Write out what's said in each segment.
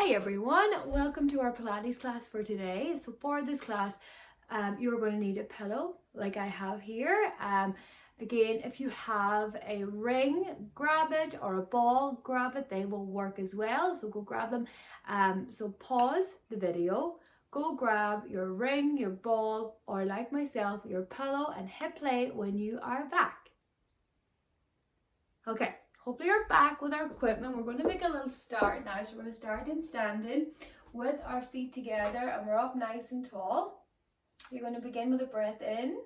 Hi everyone, welcome to our Pilates class for today. So for this class, you're going to need a pillow like I have here. Again, if you have a ring, grab it, or a ball, grab it. They will work as well, so go grab them. So pause the video, go grab your ring, your ball, or like myself, your pillow, and hit play when you are back. Okay. Hopefully you're back with our equipment. We're going to make a little start now. So we're going to start in standing with our feet together and we're up nice and tall. You're going to begin with a breath in.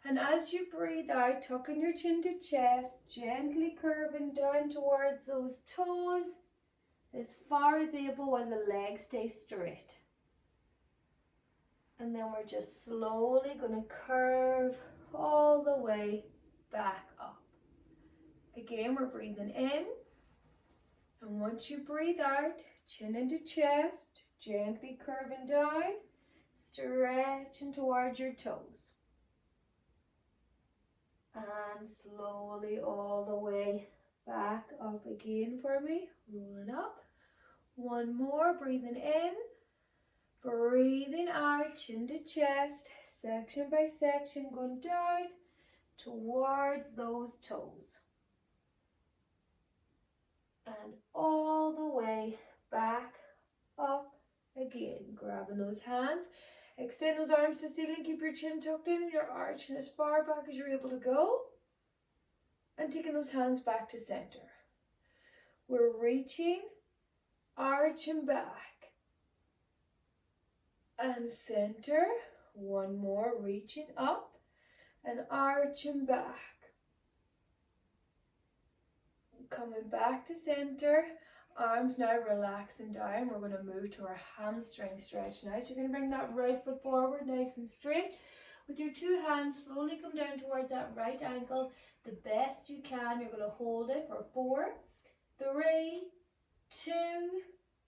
And as you breathe out, tucking your chin to chest, gently curving down towards those toes as far as able while the legs stay straight. And then we're just slowly going to curve all the way back up. Again, we're breathing in, and once you breathe out, chin into chest, gently curving down, stretching towards your toes. And slowly all the way back up again for me, rolling up. One more, breathing in, breathing out, chin to chest, section by section, going down towards those toes. And all the way back up again, grabbing those hands, extend those arms to ceiling, keep your chin tucked in, your arching as far back as you're able to go, and taking those hands back to center. We're reaching, arching back, and center. One more, reaching up and arching back. Coming back to center, arms now relaxing down. We're going to move to our hamstring stretch now. So you're going to bring that right foot forward nice and straight. With your two hands, slowly come down towards that right ankle the best you can. You're going to hold it for 4, 3, 2,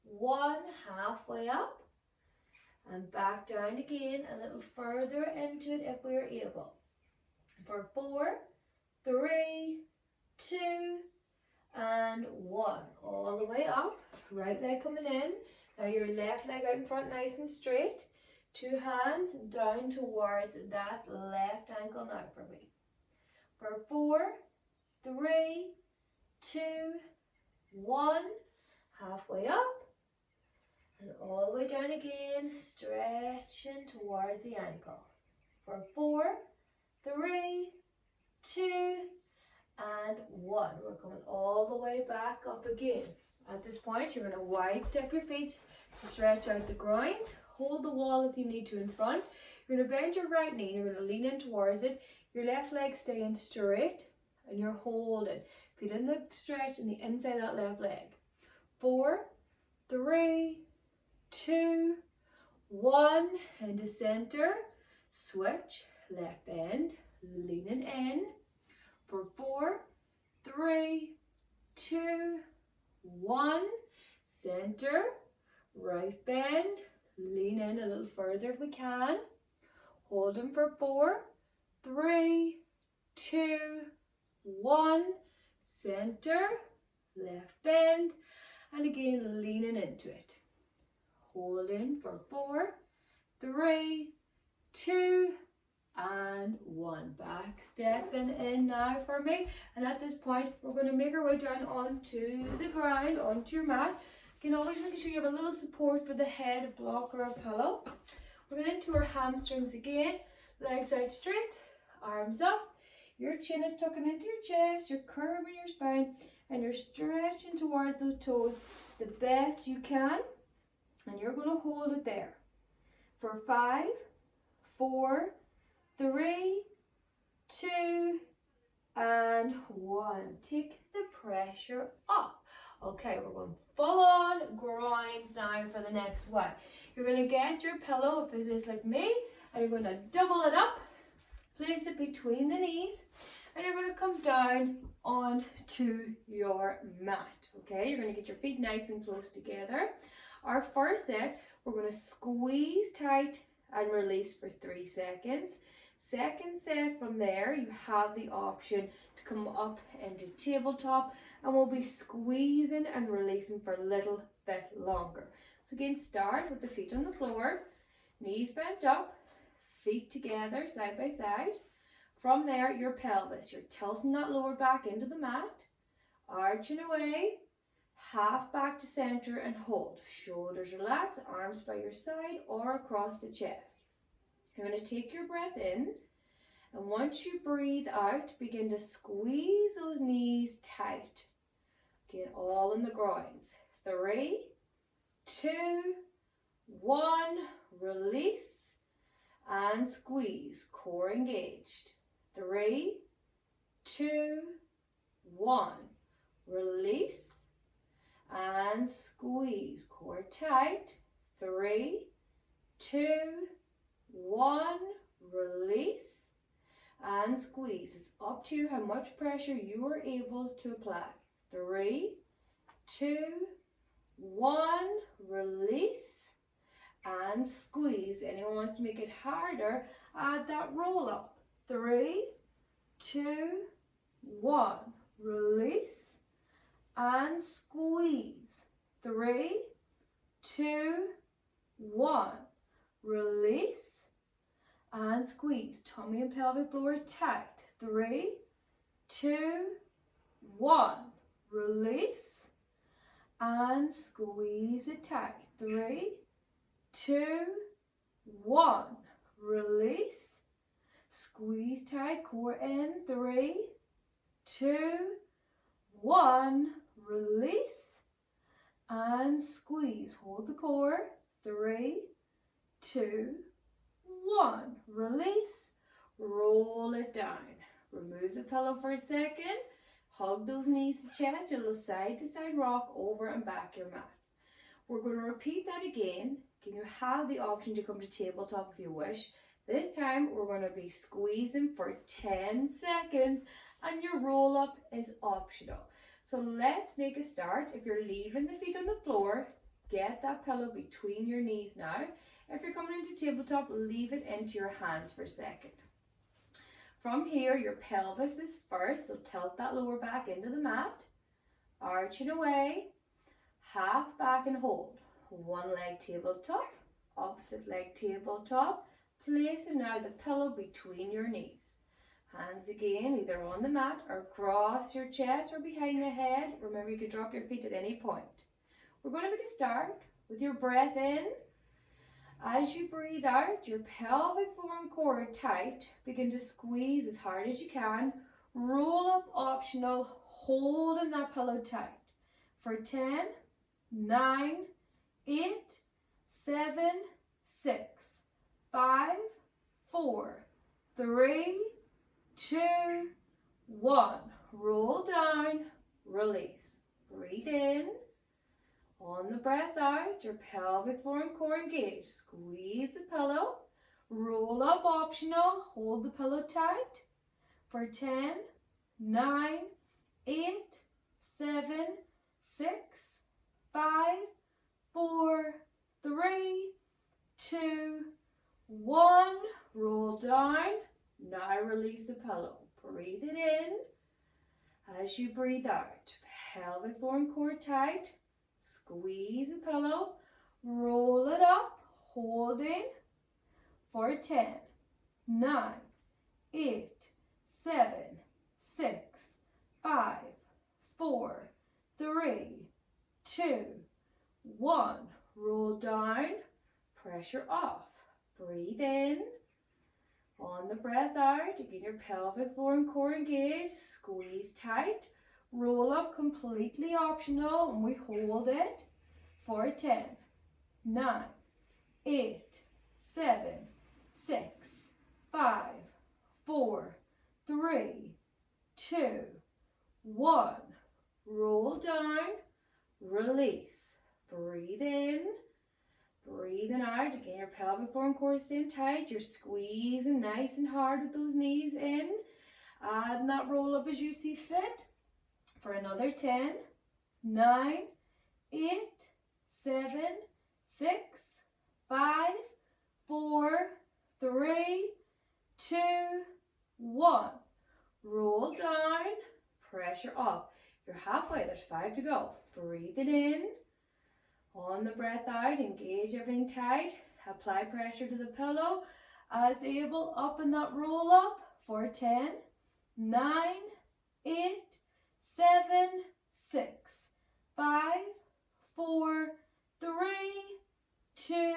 1, halfway up. And back down again, a little further into it if we're able. For 4, 3, 2, and 1, all the way up, right leg coming in. Now your left leg out in front nice and straight. Two hands down towards that left ankle now for me. For 4, 3, 2, 1, halfway up. And all the way down again, stretching towards the ankle. For 4, 3, 2, and 1. We're coming all the way back up again. At this point, you're going to wide step your feet to stretch out the groins. Hold the wall if you need to in front. You're going to bend your right knee. You're going to lean in towards it. Your left leg staying straight, and you're holding. Feeling the stretch in the inside of that left leg. 4, 3, 2, 1. Into center. Switch. Left bend. Leaning in. For 4, 3, 2, 1, center, right bend, lean in a little further if we can, hold them for 4, 3, 2, 1, center, left bend, and again leaning into it, holding for 4, 3, 2, and 1. Back stepping in now for me, and at this point we're going to make our way down onto the ground, onto your mat. You can always make sure you have a little support for the head, a block or a pillow. We're going into our hamstrings again, legs out straight, arms up, your chin is tucking into your chest, you're curving your spine, and you're stretching towards those toes the best you can, and you're going to hold it there for 5, 4, 3, 2, and 1. Take the pressure off. Okay, we're going full on groins now for the next one. You're going to get your pillow, if it is like me, and you're going to double it up, place it between the knees, and you're going to come down onto your mat. Okay, you're going to get your feet nice and close together. Our first set, we're going to squeeze tight and release for 3 seconds. Second set from there, you have the option to come up into tabletop, and we'll be squeezing and releasing for a little bit longer. So again, start with the feet on the floor, knees bent up, feet together side by side. From there, your pelvis, you're tilting that lower back into the mat, arching away, half back to center and hold. Shoulders relaxed, arms by your side or across the chest. You're going to take your breath in, and once you breathe out, begin to squeeze those knees tight. Again, all in the groins. 3, 2, 1, release and squeeze, core engaged. 3, 2, 1, release and squeeze, core tight. 3, 2, 1, release and squeeze. It's up to you how much pressure you are able to apply. 3, 2, 1, release and squeeze. Anyone wants to make it harder, add that roll up. 3, 2, 1, release and squeeze. 3, 2, 1, release and squeeze. Tummy and pelvic floor tight. 3, 2, 1, release and squeeze it tight. 3, 2, 1, release, squeeze tight, core in. 3, 2, 1, release and squeeze. Hold the core. 3, 2, 1, release, roll it down. Remove the pillow for a second. Hug those knees to chest, a little side to side rock over and back your mat. We're going to repeat that again. You have the option to come to tabletop if you wish. This time we're going to be squeezing for 10 seconds and your roll up is optional. So let's make a start. If you're leaving the feet on the floor, get that pillow between your knees now. If you're coming into tabletop, leave it into your hands for a second. From here, your pelvis is first, so tilt that lower back into the mat, arching away, half back and hold. One leg tabletop, opposite leg tabletop, placing now the pillow between your knees. Hands again, either on the mat or across your chest or behind the head. Remember, you can drop your feet at any point. We're going to make a start with your breath in. As you breathe out, your pelvic floor and core are tight. Begin to squeeze as hard as you can. Roll up optional, holding that pillow tight. For 10, 9, 8, 7, 6, 5, 4, 3, 2, 1. Roll down, release. Breathe in. On the breath out, your pelvic floor and core engaged. Squeeze the pillow. Roll up optional. Hold the pillow tight. For 10, 9, 8, 7, 6, 5, 4, 3, 2, 1. Roll down. Now release the pillow. Breathe it in. As you breathe out, pelvic floor and core tight. Squeeze the pillow. Roll it up. Holding for 10, 9, 8, 7, 6, 5, 4, 3, 2, 1. Roll down. Pressure off. Breathe in. On the breath out, again your pelvic floor and core engaged. Squeeze tight. Roll up, completely optional, and we hold it for 10, 9, 8, 7, 6, 5, 4, 3, 2, 1. Roll down, release. Breathe in. Breathing out, again your pelvic floor and core staying tight. You're squeezing nice and hard with those knees in. Add that roll up as you see fit. For another 10, 9, 8, 7, 6, 5, 4, 3, 2, 1. roll down, pressure up. You're halfway, there's 5 to go. Breathe it in. On the breath out, engage everything tight. Apply pressure to the pillow. As able, up in that roll up for 10, 9, 8, 7, 6, 5, 4, 3, 2,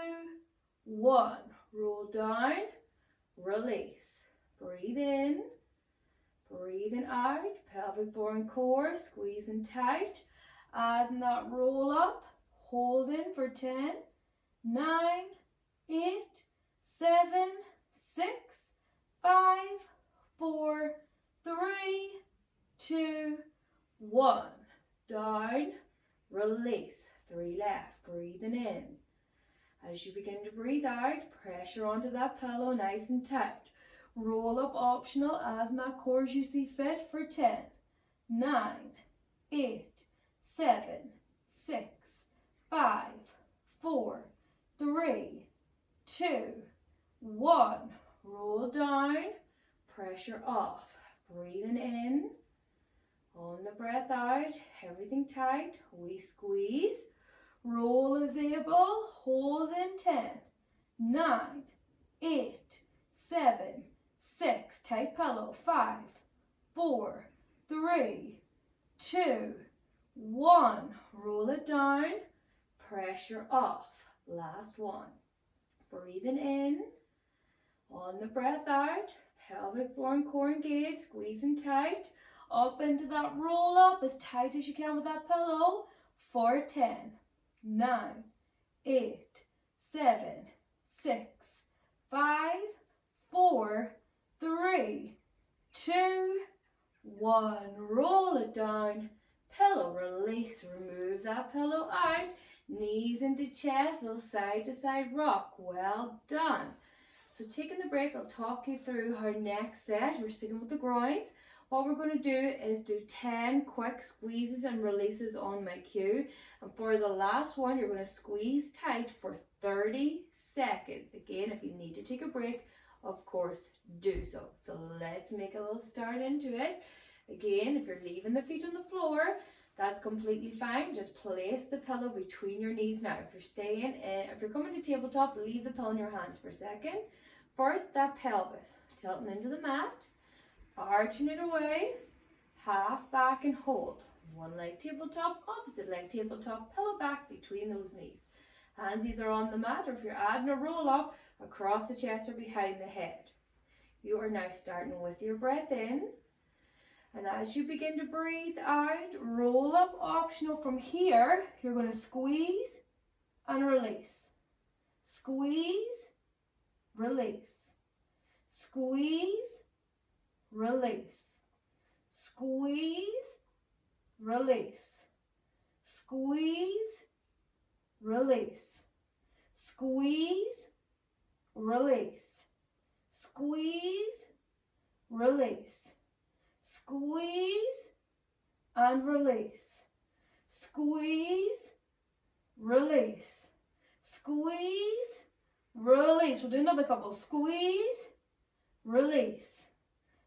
1. Roll down, release. Breathe in, breathing out. Pelvic floor and core, squeezing tight. Adding that roll up, holding for 10, 9, 8, 7, 6, 5, 4, 3, 2, 1. Down, release. 3 left. Breathing in. As you begin to breathe out, pressure onto that pillow nice and tight. Roll up optional, adding that core as you see fit for 10, 9, 8, 7, 6, 5, 4, 3, 2, 1. Roll down, pressure off. Breathing in. On the breath out, everything tight. We squeeze. Roll as able. Hold in 10, 9, 8, 7, 6. Tight pillow. 5, 4, 3, 2, 1. Roll it down. Pressure off. Last one. Breathing in. On the breath out, pelvic floor and core engaged, squeezing tight. Up into that roll up as tight as you can with that pillow for 10, 9, 8, 7, 6, 5, 4, 3, 2, 1. Roll it down. Pillow release. Remove that pillow out. Knees into chest, little side to side rock. Well done. So taking the break, I'll talk you through our next set. We're sticking with the groins. What we're going to do is do 10 quick squeezes and releases on my cue. And for the last one, you're going to squeeze tight for 30 seconds. Again, if you need to take a break, of course, do so. So let's make a little start into it. Again, if you're leaving the feet on the floor, that's completely fine. Just place the pillow between your knees now. If you're staying, if you're coming to tabletop, leave the pillow in your hands for a second. First, that pelvis, tilting into the mat, arching it away, half back and hold. One leg tabletop, opposite leg tabletop, pillow back between those knees. Hands either on the mat or if you're adding a roll up, across the chest or behind the head. You are now starting with your breath in. And as you begin to breathe out, roll up optional. From here, you're going to squeeze and release. Squeeze, release. Squeeze, release. Squeeze, release. Squeeze, release. Squeeze, release. Squeeze, release. Squeeze and release. Squeeze, release. Squeeze, release. We'll do another couple. Squeeze, release.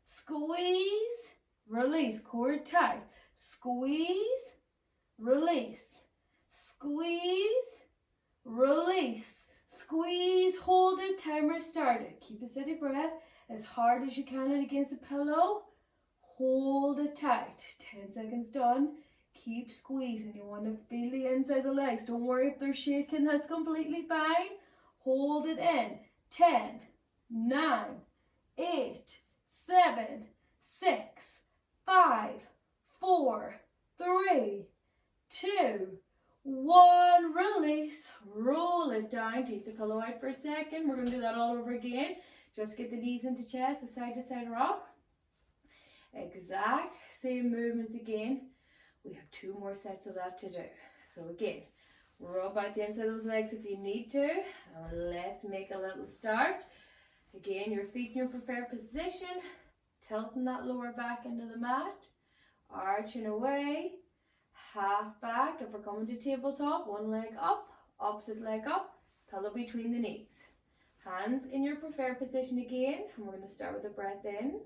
Squeeze, release. Core tight. Squeeze, release. Squeeze, release. Squeeze, hold it, timer started. Keep a steady breath as hard as you can and against the pillow. Hold it tight. 10 seconds done. Keep squeezing. You want to feel the inside of the legs. Don't worry if they're shaking. That's completely fine. Hold it in. 10, 9, 8, 7, 6, 5, 4, 3, 2, 1. Release. Roll it down. Take the pillow out for a second. We're going to do that all over again. Just get the knees into chest, the side to side rock. Exact same movements again. We have 2 more sets of that to do. So again, rub out the inside of those legs if you need to. And let's make a little start. Again, your feet in your preferred position. Tilting that lower back into the mat. Arching away. Half back. If we're coming to tabletop, one leg up, opposite leg up, pillow between the knees. Hands in your preferred position again. And we're going to start with a breath in.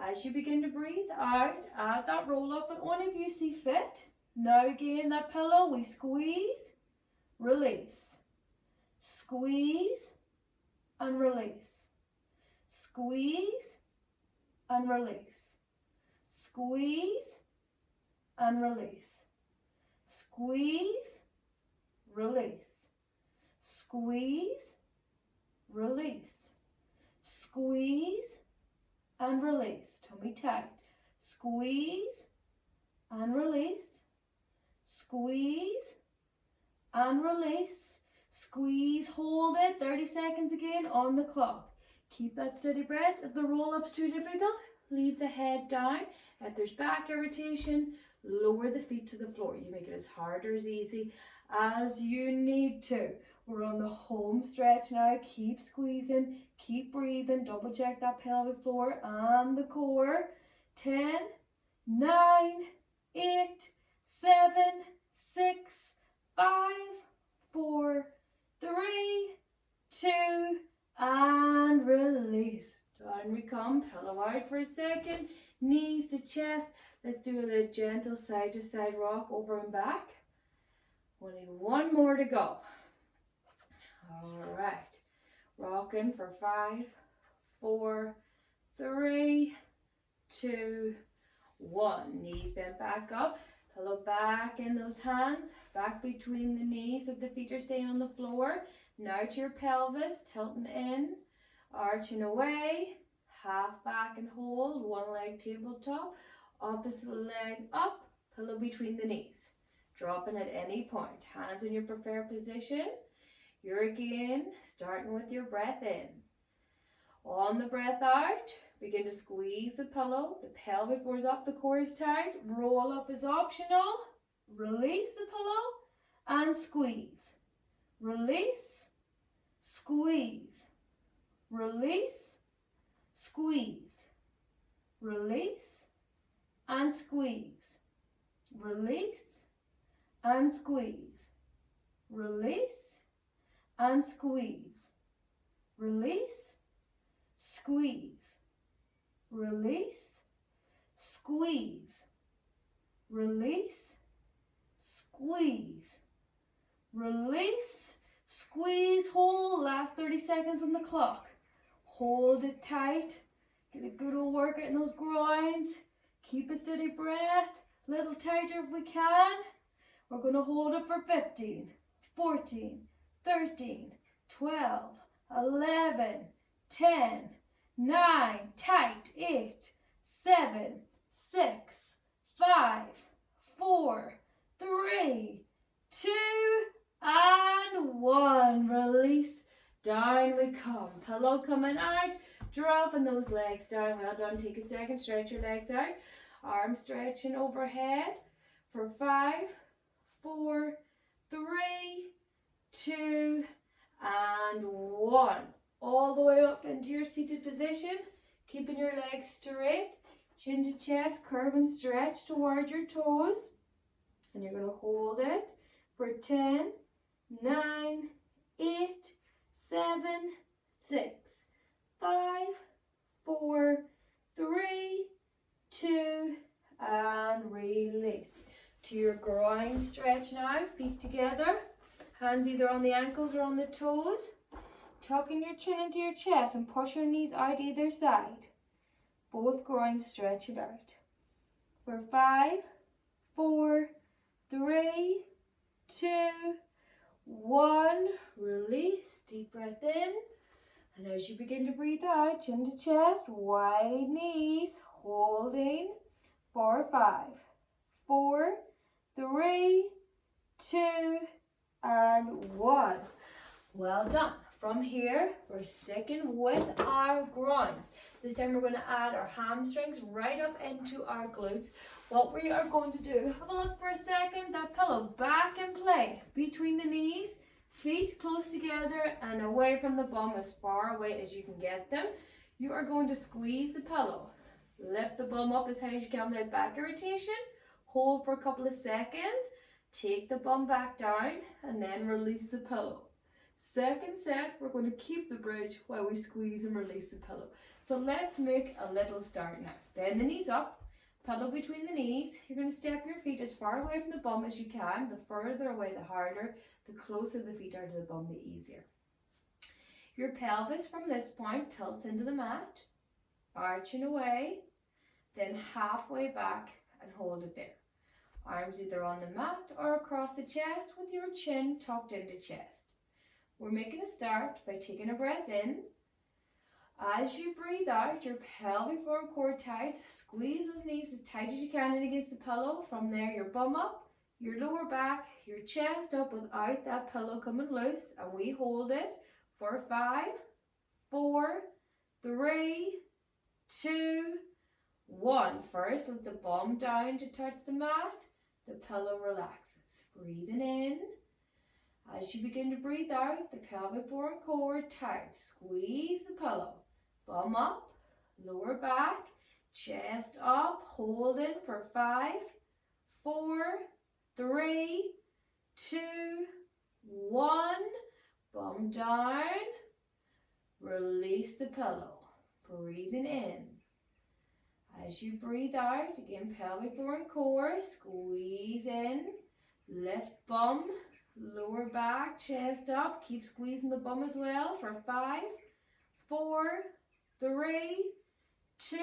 As you begin to breathe out, add that roll up and only if you see fit. Now again, that pillow, we squeeze, release, squeeze and release, squeeze and release, squeeze and release, squeeze, release, squeeze, release, squeeze and release. Tummy tight. Squeeze and release, squeeze and release, squeeze, hold it, 30 seconds again on the clock. Keep that steady breath. If the roll-up's too difficult, leave the head down. If there's back irritation, lower the feet to the floor. You make it as hard or as easy as you need to. We're on the home stretch now. Keep squeezing, keep breathing. Double check that pelvic floor and the core. 10, 9, 8, 7, 6, 5, 4, 3, 2, and release. Down we come. Pillow out for a second. Knees to chest. Let's do a gentle side to side rock over and back. Only one more to go. All right. Rocking for 5, 4, 3, 2, 1. Knees bent back up. Pillow back in those hands. Back between the knees if the feet are staying on the floor. Now to your pelvis. Tilting in. Arching away. Half back and hold. One leg tabletop. Opposite leg up. Pillow between the knees. Dropping at any point. Hands in your preferred position. You're again starting with your breath in. On the breath out, begin to squeeze the pillow. The pelvic goes up, the core is tight. Roll up is optional. Release the pillow and squeeze. Release, squeeze. Release, squeeze. Release and squeeze. Release and squeeze. Release and squeeze. Release, squeeze. Release, squeeze. Release, squeeze. Release, squeeze, hold. Last 30 seconds on the clock. Hold it tight. Get a good old workout in those groins. Keep a steady breath. A little tighter if we can. We're going to hold it for 15, 14, 13, 12, 11, 10, 9, tight, 8, 7, 6, 5, 4, 3, 2, and 1. Release. Down we come. Pillow coming out. Dropping those legs down. Well done. Take a second. Stretch your legs out. Arms stretching overhead for 5, 4, 3, 2, and 1. All the way up into your seated position. Keeping your legs straight. Chin to chest. Curve and stretch toward your toes. And you're going to hold it for 10, 9, 8, 7, 6, 5, 4, 3, 2, and release. To your groin stretch now. Feet together. Hands either on the ankles or on the toes. Tucking your chin into your chest and push your knees out either side. Both groins stretch it out. For 5, 4, 3, 2, 1. Release. Deep breath in. And as you begin to breathe out, chin to chest, wide knees, holding for 5, 4, 3, 2, and 1. Well done. From here, we're sticking with our groins. This time we're going to add our hamstrings right up into our glutes. What we are going to do, have a look for a second, that pillow back in play between the knees, feet close together and away from the bum as far away as you can get them. You are going to squeeze the pillow. Lift the bum up as high as you can without back irritation. Hold for a couple of seconds. Take the bum back down and then release the pillow. Second set, we're going to keep the bridge while we squeeze and release the pillow. So let's make a little start now. Bend the knees up, pillow between the knees. You're going to step your feet as far away from the bum as you can. The further away, the harder. The closer the feet are to the bum, the easier. Your pelvis from this point tilts into the mat, arching away, then halfway back and hold it there. Arms either on the mat or across the chest with your chin tucked into chest. We're making a start by taking a breath in. As you breathe out, your pelvic floor and core tight. Squeeze those knees as tight as you can in against the pillow. From there, your bum up, your lower back, your chest up without that pillow coming loose. And we hold it for 5, 4, 3, 2, 1. First, let the bum down to touch the mat. The pillow relaxes. Breathing in. As you begin to breathe out, the pelvic floor and core tight. Squeeze the pillow. Bum up, lower back, chest up. Hold in for 5, 4, 3, 2, 1. Bum down. Release the pillow. Breathing in. As you breathe out, again, pelvic floor and core. Squeeze in. Lift bum. Lower back, chest up. Keep squeezing the bum as well for 5, 4, 3, 2,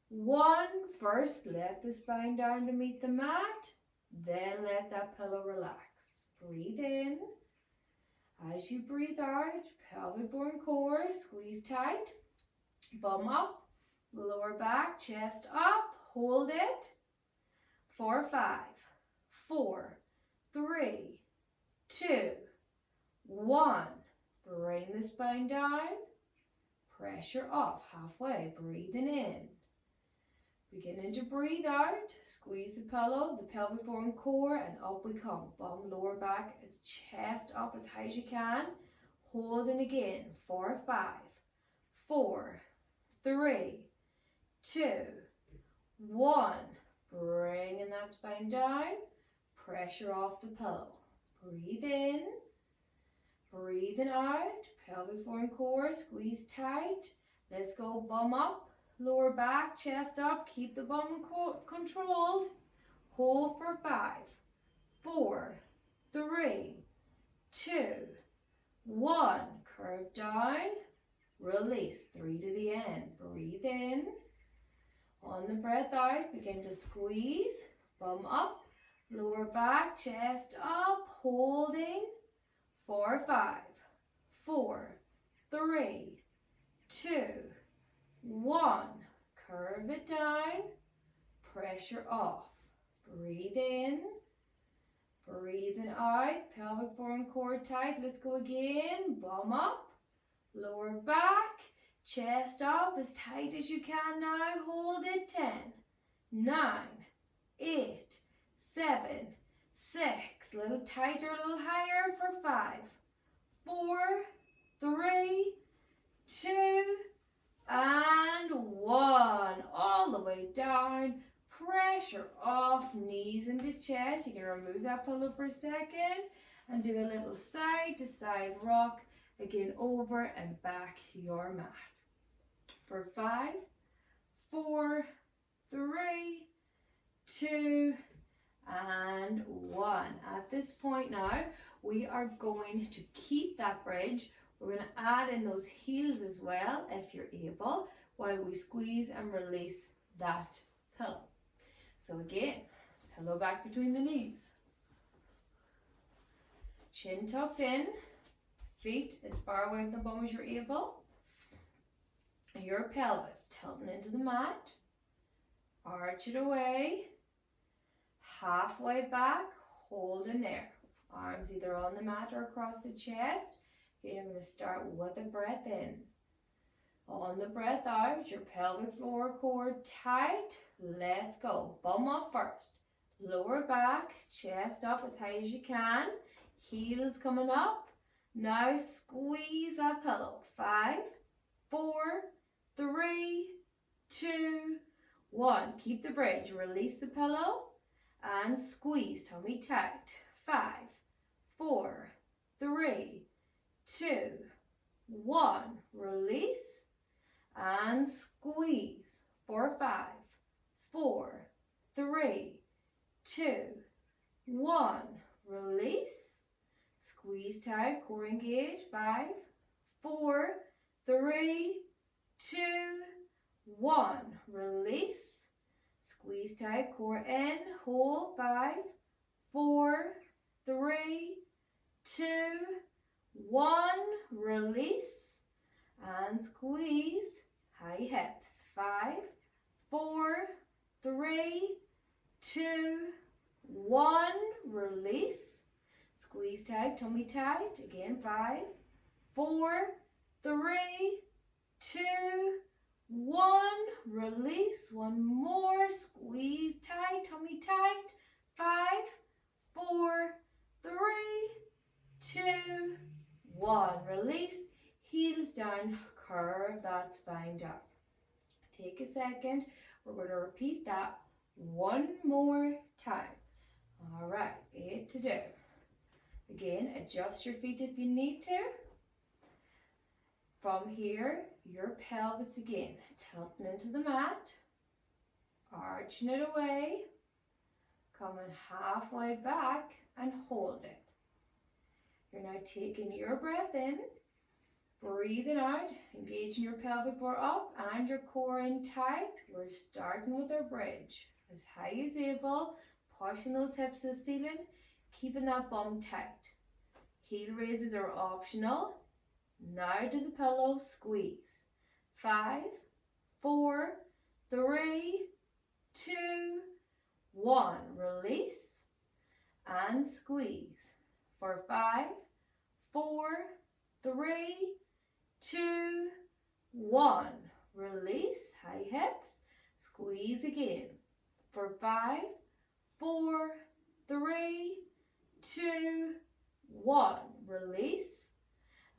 1. First, let the spine down to meet the mat. Then let that pillow relax. Breathe in. As you breathe out, pelvic floor and core, squeeze tight. Bum up, lower back, chest up. Hold it for 5, 4, 3, 2, 1. Bring the spine down. Pressure off halfway. Breathing in. Beginning to breathe out. Squeeze the pillow, the pelvic floor and core, and up we come. Bum, lower back, as chest up as high as you can. Holding again for 5, 4, 3, 2, 1. Bringing that spine down. Pressure off the pillow. Breathe in. Breathing out. Pelvic floor and core. Squeeze tight. Let's go. Bum up. Lower back. Chest up. Keep the bum controlled. Hold for 5, 4, 3, 2, 1. Curve down. Release. 3 to the end. Breathe in. On the breath out, begin to squeeze. Bum up. Lower back, chest up, holding for 5, 4, 3, 2, 1. Curve it down, pressure off. Breathe in, breathing out, pelvic floor and core tight. Let's go again. Bum up, lower back, chest up as tight as you can now. Hold it. 10, 9, 8, 7, 6, a little tighter, a little higher for 5, 4, 3, 2, and 1. All the way down, pressure off, knees into chest. You can remove that pillow for a second and do a little side to side rock, again over and back your mat. For 5, 4, 3, 2, and 1. At this point now, we are going to keep that bridge. We're going to add in those heels as well, if you're able, while we squeeze and release that pillow. So again, pillow back between the knees. Chin tucked in, feet as far away from the bum as you're able. Your pelvis tilting into the mat. Arch it away. Halfway back, hold in there. Arms either on the mat or across the chest. Again, I'm going to start with a breath in. On the breath out, your pelvic floor core tight. Let's go. Bum up first. Lower back, chest up as high as you can. Heels coming up. Now squeeze that pillow. 5, 4, 3, 2, 1. Keep the bridge. Release the pillow. And squeeze, tummy tight. 5, 4, 3, 2, 1. Release and squeeze for 5, 4, 3, 2, 1. Release. Squeeze tight, core engage. 5, 4, 3, 2, 1. Release. Squeeze tight, core in. Hold. 5, 4, 3, 2, 1. Release and squeeze. High hips. 5, 4, 3, 2, 1. Release. Squeeze tight, tummy tight. Again, 5, 4, 3, 2, 1. Release. One more. Squeeze tight, tummy tight. 5, 4, 3, 2, 1. Release. Heels down. Curve that spine down. Take a second. We're going to repeat that one more time. All right, 8 to do. Again, adjust your feet if you need to. From here, your pelvis again, tilting into the mat, arching it away, coming halfway back and hold it. You're now taking your breath in, breathing out, engaging your pelvic floor up and your core in tight. We're starting with our bridge. As high as able, pushing those hips to the ceiling, keeping that bum tight. Heel raises are optional. Now to the pillow, squeeze. 5, 4, 3, 2, 1. Release and squeeze. For 5, 4, 3, 2, 1. Release, high hips, squeeze again. For 5, 4, 3, 2, 1. Release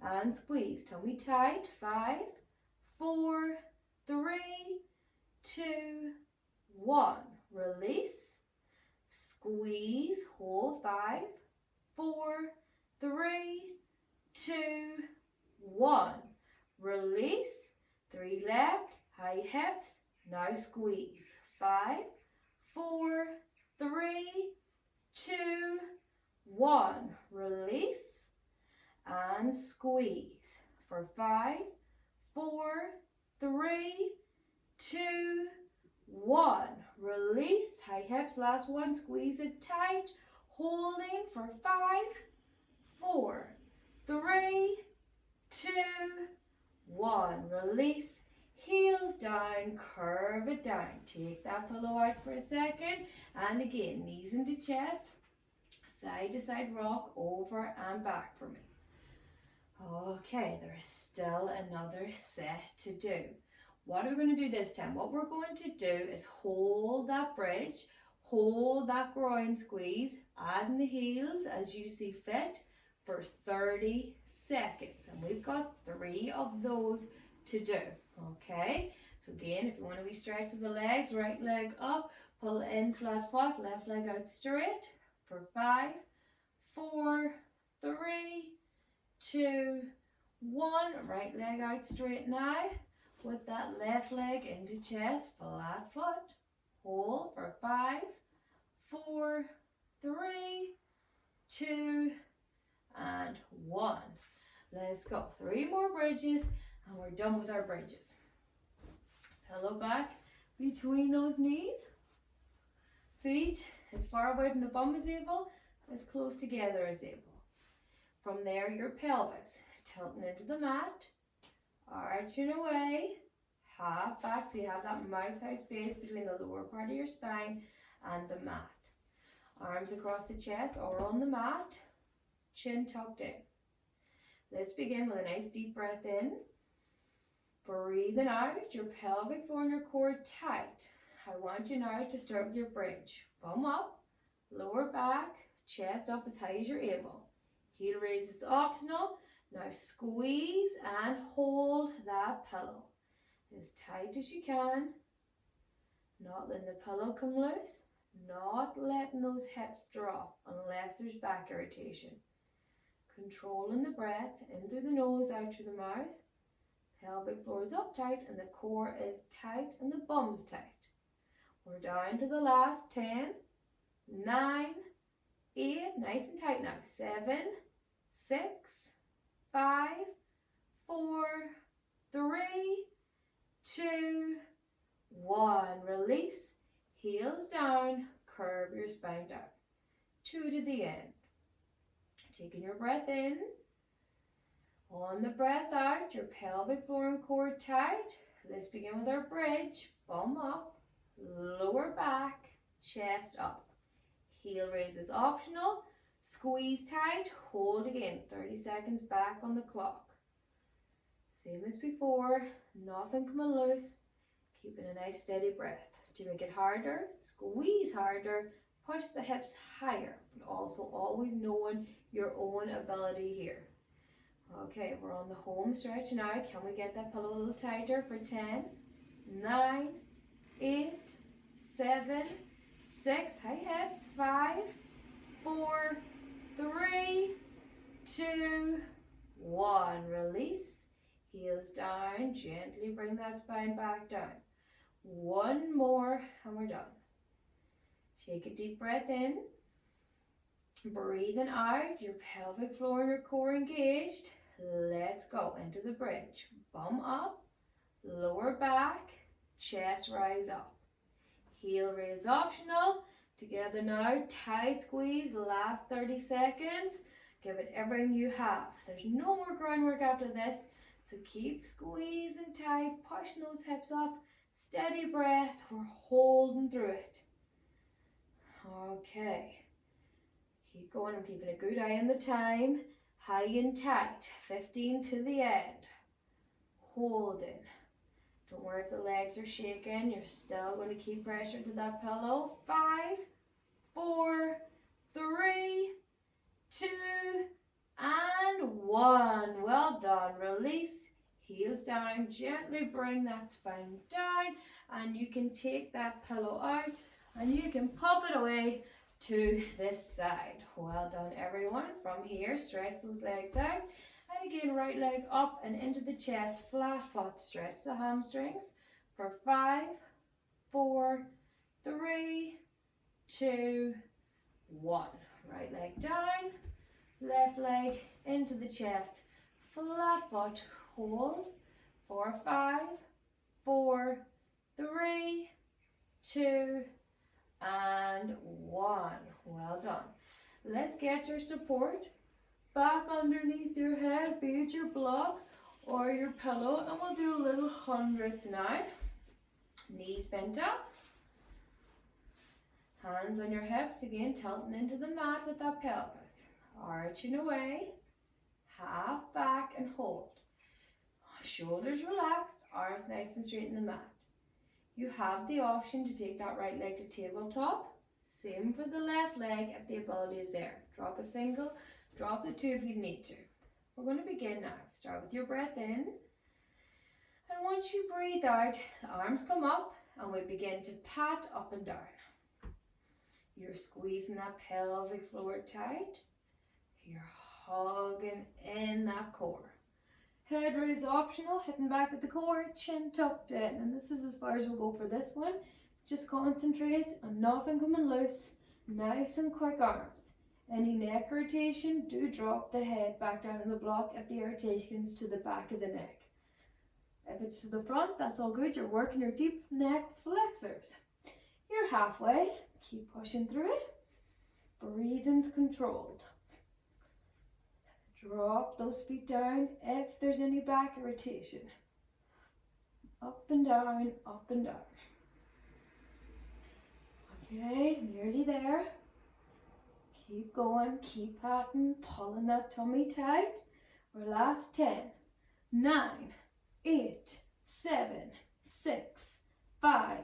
and squeeze. Tummy tight. 5, 4, 3, 2, 1. Release. Squeeze. Hold. 5, 4, 3, 2, 1. Release. 3 left. High hips. Now squeeze. 5, 4, 3, 2, 1. Release and squeeze. For 5, 4, 3, 2, 1. Release. High hips. Last one. Squeeze it tight. Holding for 5, 4, 3, 2, 1. Release. Heels down, curve it down. Take that pillow out for a second. And again, knees into chest. Side to side rock, over and back for me. Okay, there's still another set to do. What are we going to do this time? What we're going to do is hold that bridge, hold that groin squeeze, adding the heels as you see fit for 30 seconds. And we've got 3 of those to do. Okay, so again, if you want to re-stretch the legs, right leg up, pull in flat foot, left leg out straight for 5, 4, 3, 2, 1. Right leg out straight now with that left leg into chest, flat foot. Hold for 5, 4, 3, 2, and 1. Let's go. 3 more bridges and we're done with our bridges. Pillow back between those knees. Feet as far away from the bum as able, as close together as able. From there, your pelvis tilting into the mat, arching away, half back, so you have that mouse-sized space between the lower part of your spine and the mat. Arms across the chest or on the mat, chin tucked in. Let's begin with a nice deep breath in. Breathing out, your pelvic floor and your core tight. I want you now to start with your bridge. Bum up, lower back, chest up as high as you're able. Heel raise is optional. Now squeeze and hold that pillow as tight as you can. Not letting the pillow come loose. Not letting those hips drop unless there's back irritation. Controlling the breath in through the nose, out through the mouth. Pelvic floor is up tight and the core is tight and the bum's tight. We're down to the last 10, 9, 8, nice and tight now. 7, 6, 5, 4, 3, 2, 1. Release. Heels down. Curve your spine down. 2 to the end. Taking your breath in. On the breath out, your pelvic floor and core tight. Let's begin with our bridge. Bum up, lower back, chest up. Heel raise is optional. Squeeze tight, hold again. 30 seconds back on the clock. Same as before, nothing coming loose. Keeping a nice steady breath. To make it harder, squeeze harder, push the hips higher, but also always knowing your own ability here. Okay, we're on the home stretch now. Can we get that pillow a little tighter for 10, 9, 8, 7, 6, high hips, 5, 4, 3, 2, 1. Release. Heels down. Gently bring that spine back down. One more and we're done. Take a deep breath in. Breathing out. Your pelvic floor and your core engaged. Let's go into the bridge. Bum up, lower back, chest rise up. Heel raise optional. Together now, tight squeeze, last 30 seconds. Give it everything you have. There's no more groundwork after this, so keep squeezing tight, pushing those hips up. Steady breath, we're holding through it. Okay, keep going. I'm keeping a good eye on the time. High and tight, 15 to the end. Holding. Don't worry if the legs are shaking, you're still going to keep pressure to that pillow. 5, 4, 3, 2, and 1. Well done. Release. Heels down. Gently bring that spine down, and you can take that pillow out and you can pop it away to this side. Well done, everyone. From here, stretch those legs out. And again, right leg up and into the chest, flat foot. Stretch the hamstrings for 5, 4, 3, 2, 1. Right leg down, left leg into the chest, flat foot. Hold for 5, 4, 3, 2, and 1. Well done. Let's get your support back underneath your head, be it your block or your pillow, and we'll do a little hundreds now. Knees bent up, hands on your hips, again tilting into the mat with that pelvis, arching away, half back and hold. Shoulders relaxed, arms nice and straight in the mat. You have the option to take that right leg to tabletop. Same for the left leg if the ability is there. Drop a single, drop the 2 if you need to. We're going to begin now. Start with your breath in. And once you breathe out, the arms come up and we begin to pat up and down. You're squeezing that pelvic floor tight. You're hugging in that core. Head raise optional, hitting back at the core, chin tucked in. And this is as far as we'll go for this one. Just concentrate on nothing coming loose. Nice and quick arms. Any neck irritation, do drop the head back down in the block if the irritation is to the back of the neck. If it's to the front, that's all good. You're working your deep neck flexors. You're halfway. Keep pushing through it. Breathing's controlled. Drop those feet down if there's any back irritation. Up and down, up and down. Okay, nearly there. Keep going, keep patting, pulling that tummy tight. Our last 10, 9, 8, 7, 6, 5,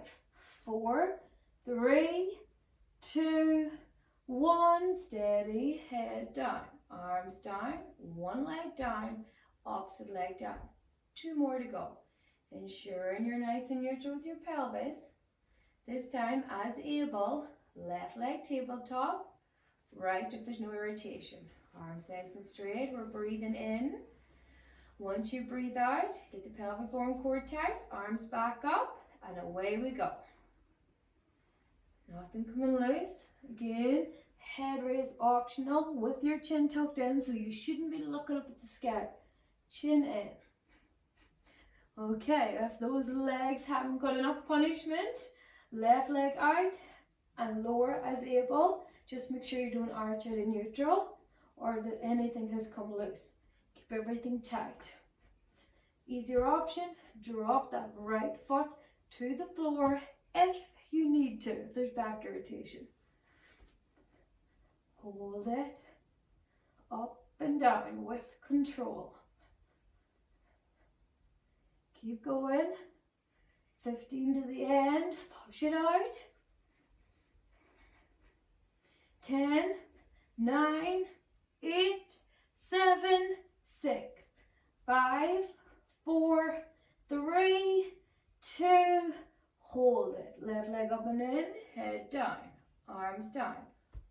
4, 3, 2, 1. Steady, head down. Arms down, one leg down, opposite leg down. 2 more to go. Ensuring you're nice and neutral with your pelvis. This time, as able, left leg tabletop, right if there's no irritation. Arms nice and straight. We're breathing in. Once you breathe out, get the pelvic floor and core tight. Arms back up, and away we go. Nothing coming loose. Again, head raise optional with your chin tucked in, so you shouldn't be looking up at the sky. Chin in. Okay, if those legs haven't got enough punishment, left leg out and lower as able. Just make sure you don't arch out in neutral or that anything has come loose. Keep everything tight. Easier option, drop that right foot to the floor if you need to, if there's back irritation. Hold it up and down with control. Keep going. 15 to the end. Push it out. 10, 9, 8, 7, 6, 5, 4, 3, 2, hold it. Left leg up and in, head down, arms down.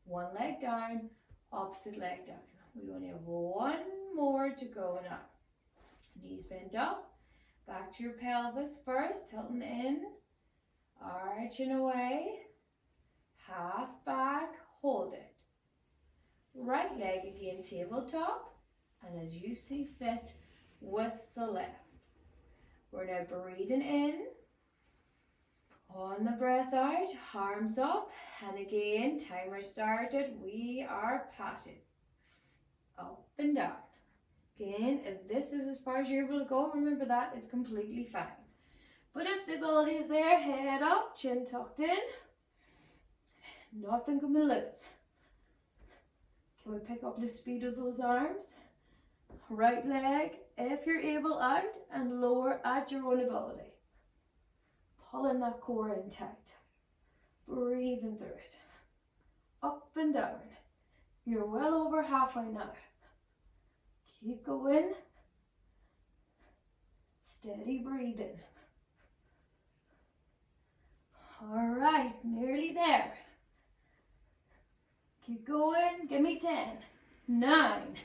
One leg down, opposite leg down. We only have one more to go now. Knees bent up, back to your pelvis first, tilting in, arching away, half back, hold it. Right leg again, tabletop, and as you see fit with the left. We're now breathing in. On the breath out, arms up, and again, timer started, we are patting. Up and down. Again, if this is as far as you're able to go, remember that is completely fine. But if the ability is there, head up, chin tucked in, nothing can be loose. Can we pick up the speed of those arms? Right leg, if you're able, out and lower at your own ability. Pulling that core in tight. Breathing through it. Up and down. You're well over halfway now. Keep going. Steady breathing. All right, nearly there. Keep going. Give me 10, 9,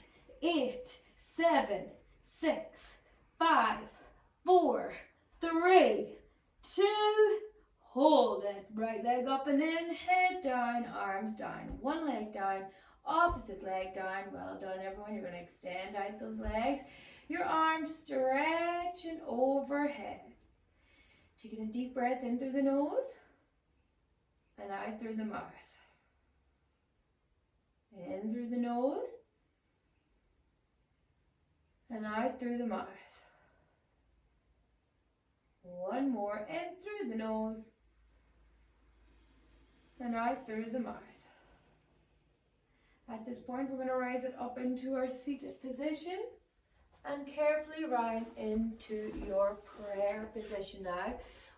8, 7, 6, 5, 4, 3, 2, hold it. Right leg up and in, head down, arms down. One leg down, opposite leg down. Well done, everyone. You're going to extend out those legs. Your arms stretching overhead. Taking a deep breath in through the nose and out through the mouth. In through the nose and out through the mouth. One more, in through the nose and out through the mouth. At this point, we're going to rise it up into our seated position and carefully round into your prayer position now,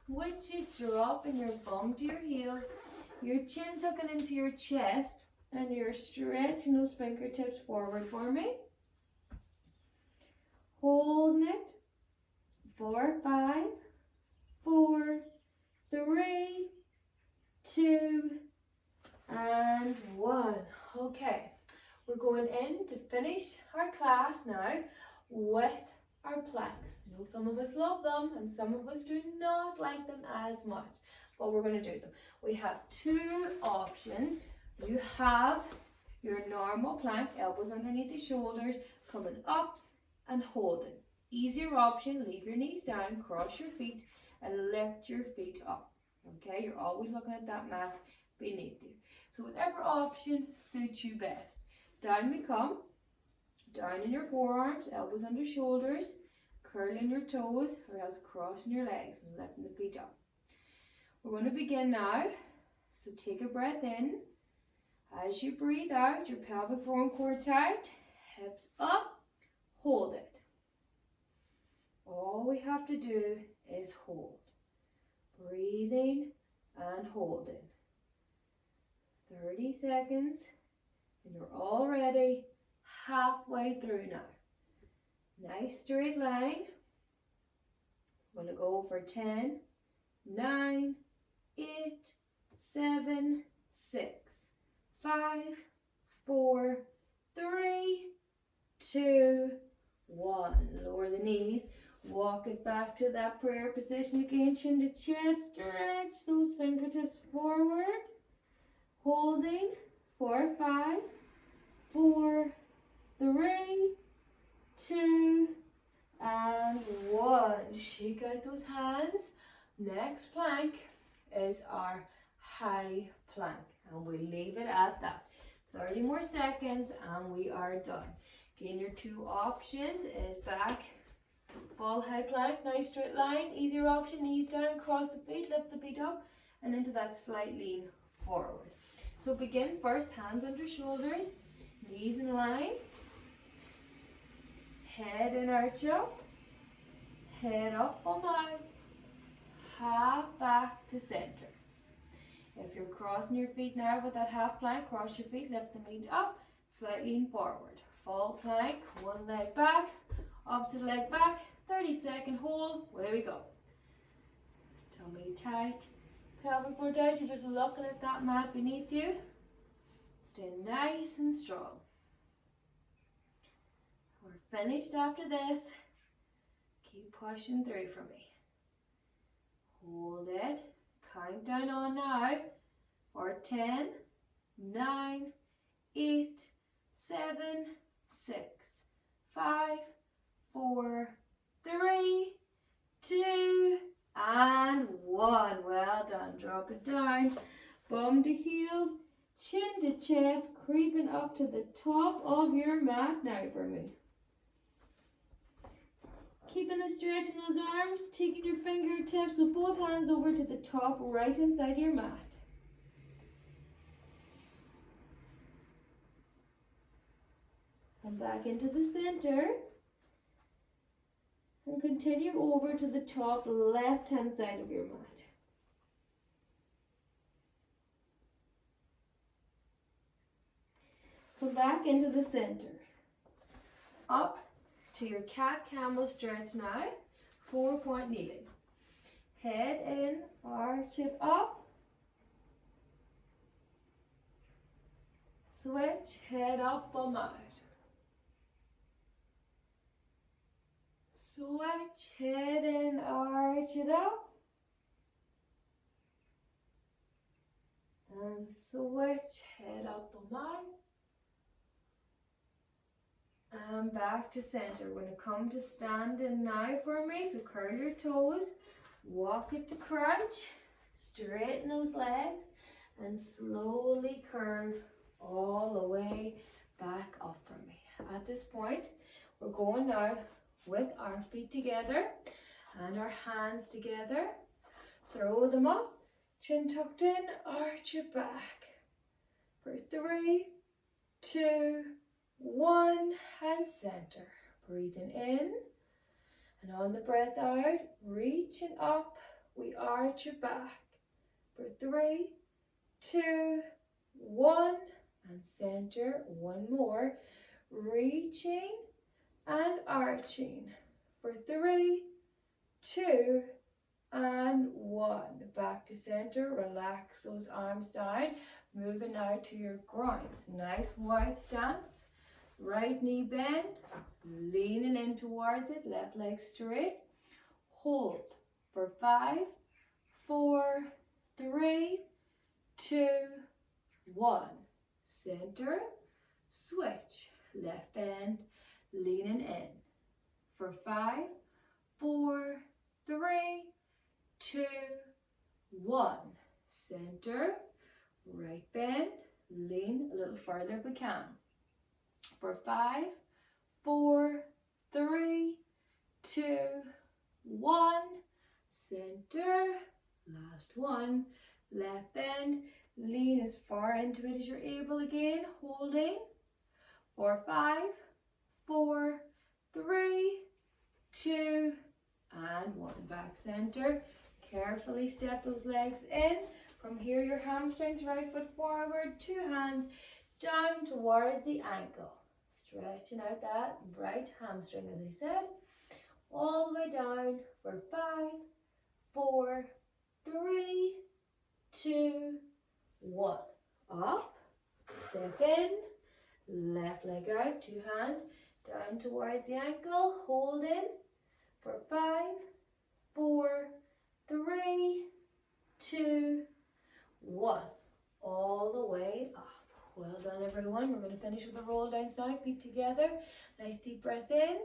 which is dropping your bum to your heels, your chin tucking into your chest, and you're stretching those fingertips forward for me. Holding it. 4, 5, 4, 3, 2, and 1. Okay, we're going in to finish our class now with our planks. I know some of us love them and some of us do not like them as much, but we're going to do them. We have two options. You have your normal plank, elbows underneath the shoulders, coming up and holding. Easier option, leave your knees down, cross your feet, and lift your feet up. Okay, you're always looking at that mat beneath you. So whatever option suits you best. Down we come, down in your forearms, elbows under shoulders, curling your toes, or else crossing your legs and lifting the feet up. We're going to begin now, so take a breath in. As you breathe out, your pelvic floor and core tight, hips up, hold it. All we have to do is hold. Breathing and holding. 30 seconds, and you're already halfway through now. Nice straight line. I'm going to go for 10, 9, 8, 7, 6, 5, 4, 3, 2, 1. Lower the knees. Walk it back to that prayer position again. Chin to chest. Stretch those fingertips forward. Holding for 5, 4, 3, 2, and 1. Shake out those hands. Next plank is our high plank, and we leave it at that. 30 more seconds and we are done. Again, your two options is back, full high plank, nice straight line. Easier option, knees down, cross the feet, lift the feet up, and into that slight lean forward. So begin first, hands under shoulders, knees in line, head and arch up, head up on out, half back to center. If you're crossing your feet now with that half plank, cross your feet, lift the feet up, slight lean forward. Full plank, one leg back, opposite leg back, 30-second hold, away we go. Tummy tight, pelvic floor down, you're just looking at that mat beneath you. Stay nice and strong. We're finished after this. Keep pushing through for me. Hold it. Count down on now for 10, 9, 8, 7, 6, 5, 4, 3, 2, and 1. Well done. Drop it down. Bum to heels, chin to chest, creeping up to the top of your mat now for me. Keeping the stretch in those arms, taking your fingertips with both hands over to the top right hand side of your mat. Come back into the center and continue over to the top left hand side of your mat. Come back into the center. Up to your cat camel stretch now, 4-point kneeling. Head in, arch it up. Switch, head up, bum out. Switch, head in, arch it up. And switch, head up, bum out. And back to center. We're going to come to standing now for me. So curl your toes, walk it to crouch, straighten those legs, and slowly curve all the way back up for me. At this point, we're going now with our feet together and our hands together. Throw them up, chin tucked in, arch your back. For 3, 2, 1, and center. Breathing in, and on the breath out, reaching up, we arch your back. For 3, 2, 1, and center. One more. Reaching and arching. For 3, 2, and 1. Back to center. Relax those arms down. Moving now to your groins. Nice wide stance. Right knee bend, leaning in towards it, left leg straight. Hold for 5, 4, 3, 2, 1. Center, switch, left bend, leaning in. For 5, 4, 3, 2, 1. Center, right bend, lean a little further if we can. For 5, 4, 3, 2, 1. Center. Last one. Left bend. Lean as far into it as you're able again. Holding. For 5, 4, 3, 2, and 1. Back center. Carefully step those legs in. From here, your hamstrings, right foot forward, 2 hands down towards the ankle. Stretching out that right hamstring, as I said, all the way down for 5, 4, 3, 2, 1. Up, step in, Left leg out, 2 hands down towards the ankle, hold in for 5, 4, 3, 2, 1. All the way up. Well done, everyone. We're going to finish with the roll downs now. Feet together. Nice deep breath in.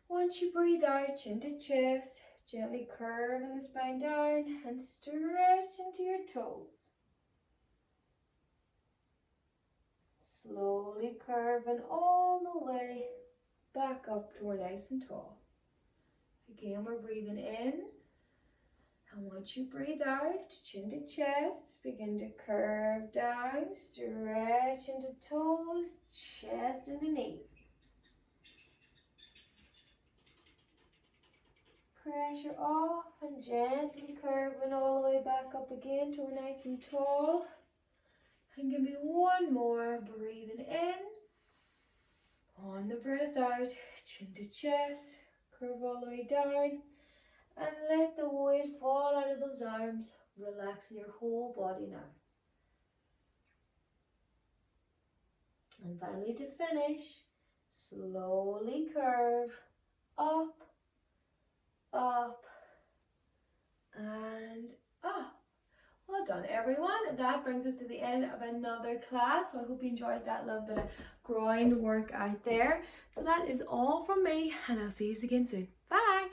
Once you breathe out, chin to chest, gently curving the spine down and stretch into your toes. Slowly curving all the way back up to our nice and tall. Again, we're breathing in. And once you breathe out, chin to chest, begin to curve down, stretch into toes, chest into knees. Pressure off and gently curving all the way back up again to a nice and tall. And give me one more, breathing in. On the breath out, chin to chest, curve all the way down. And let the weight fall out of those arms, relaxing your whole body now. And finally to finish, slowly curve up, up, and up. Well done, everyone. That brings us to the end of another class. So I hope you enjoyed that little bit of groin work out there. So that is all from me, and I'll see you again soon. Bye.